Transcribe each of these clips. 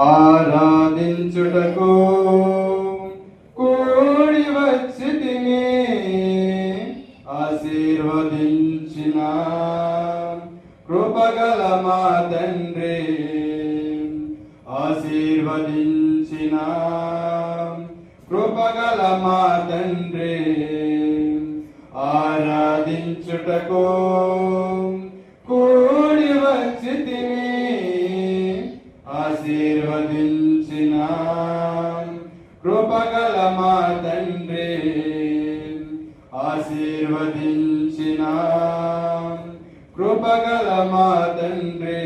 ఆరాధించుటకు కూడి వచ్చితిమి. ఆశీర్వదించిన కృపగల మా తండ్రి, ఆశీర్వదించిన కృపగల మా తండ్రి, ఆరాధించుటకు కూడి వచ్చితిమి. ఆశీర్వదించిన కృపగల మా తండ్రి, ఆశీర్వదించిన కృపగల మా తండ్రి,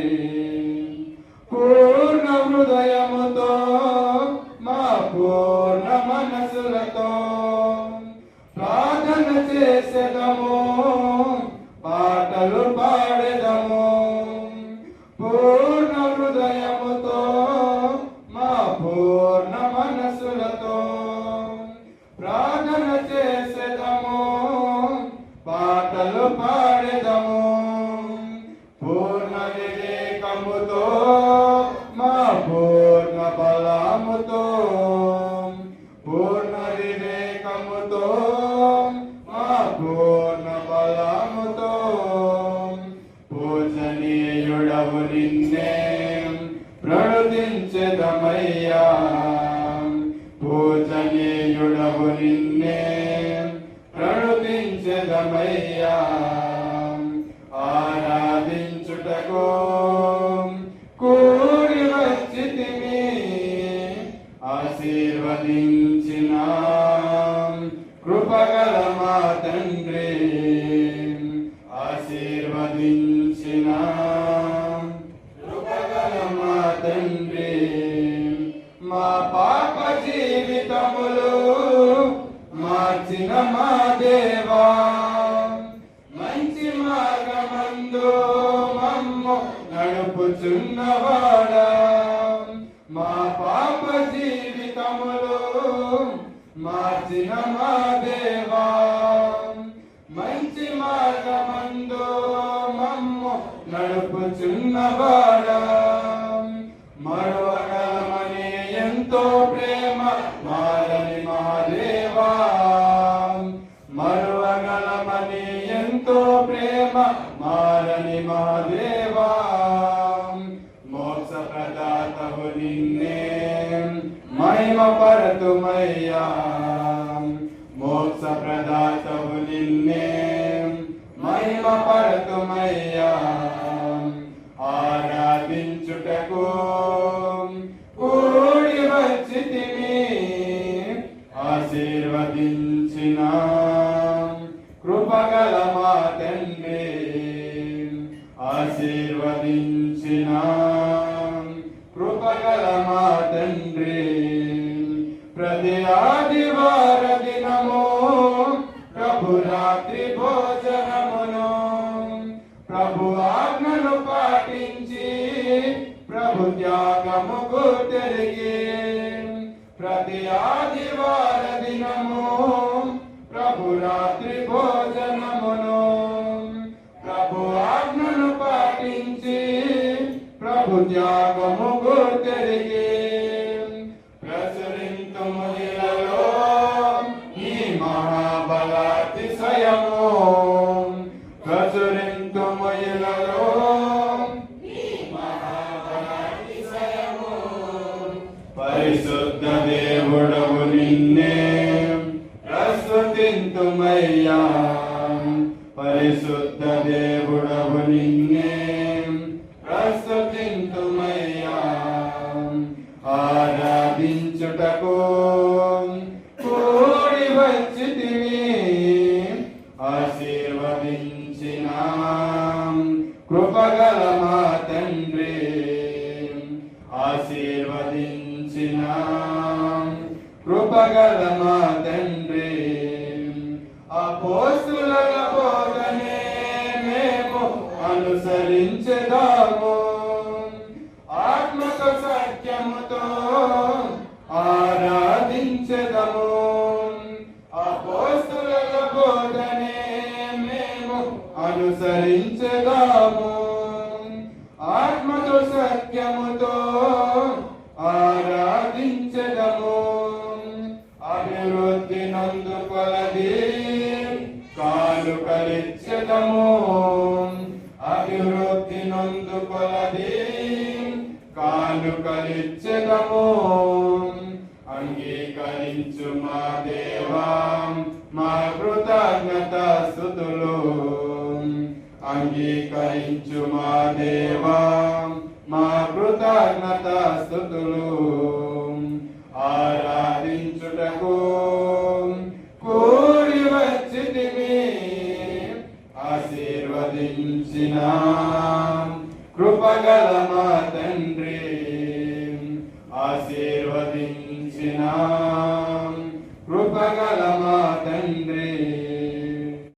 పూర్ణ హృదయముతో మా పూర్ణ మనసులతో ప్రార్థన చేసేదము, పాటలు పాడెదము. పూర్ణ హృదయముతో మా పూర్ణ మనసులతో ప్రార్థన చేసేదము, పాటలు పాడెదము. పూర్ణ వివేకముతో మా పూర్ణ బలముతో, పూర్ణ వివేకముతో మా పూర్ణ బలముతో పూజనీయుడవు నిన్నే ప్రణుతించెదమయ్యా. పూజనీయుడవు నిన్నే ప్రణుతించెదమయ్యా. ఆరాధించుటకు కూడి వచ్చితిమి. ఆశీర్వదించిన కృపగల మా తండ్రి, ఆశీర్వదించిన కృపగల మా తండ్రి, మా పాప జీవితములు మార్చిన మా దేవా, మంచి మార్గమందు మమ్ము నడుపుచున్నవాడా. మా పాప జీవితములు మార్చిన మా దేవా, మంచి మార్గమందు మమ్ము నడుపుచున్నవాడా. మరువగలమని ఎంతో ప్రేమ మారని మా దేవా, మరువగలమని ఎంతో ప్రేమ మారని మా దేవా. మోక్ష ప్రదాతవు నిన్నే మహిమ పరతుమయ్యా. మోక్ష ప్రదాతవు నిన్నే మహిమ పరతుమయ్యా. ఆరాధించుటకు కూడి వచ్చితిమి. ఆశీర్వదించిన కృపగల మా తండ్రి, ఆశీర్వదించిన కృపగల మా తండ్రి, ప్రతి ఆదివార దినము ప్రభు రాత్రి భోజనమును ప్రభు ఆజ్ఞను పాటించి ప్రభు త్యాగము గుర్తెరిగి, ప్రతి ఆదివార దినము ప్రభు రాత్రి భోజనమును ప్రభు ఆజ్ఞను పాటించి ప్రభు త్యాగము గుర్తెరిగి, ప్రచురింతుము ఇలలో ఈ మహాబలాతిశయము. ప్రచురింతుము ఇలలో ఈ మహాబలాతిశయము. పరిశుద్ధ దేవుడవు నిన్నే ప్రస్తుతింతుమయ్యా. పరిశుద్ధ దేవుడవు నిన్నే ప్రస్తుతింతుమయ్యా. ఆరాధించుటకు కూడి వచ్చితిమి. ఆశీర్వదించిన కృపగల మా తండ్రి, ఆశీర్వదించిన కృపగల మా తండ్రి, అపోస్తుల బోధనే మేము అనుసరించెదాము. ఆత్మతో సత్యముతో ఆరాధించెదము. అపోస్తుల బోధనే మేము అనుసరించెదాము. ఆత్మతో సత్యముతో కొలది కానుకలిచ్చెదము. అంగీకరించు మా దేవా మా కృతజ్ఞత స్తుతులు. అంగీకరించు మా దేవా మా కృతజ్ఞత స్తుతులు. ఆరాధించుటకు కూడి వచ్చితిమి. ఆశీర్వదించిన కృపగల మా తండ్రి. ఆశీర్వదించిన కృపగల మా తండ్రి.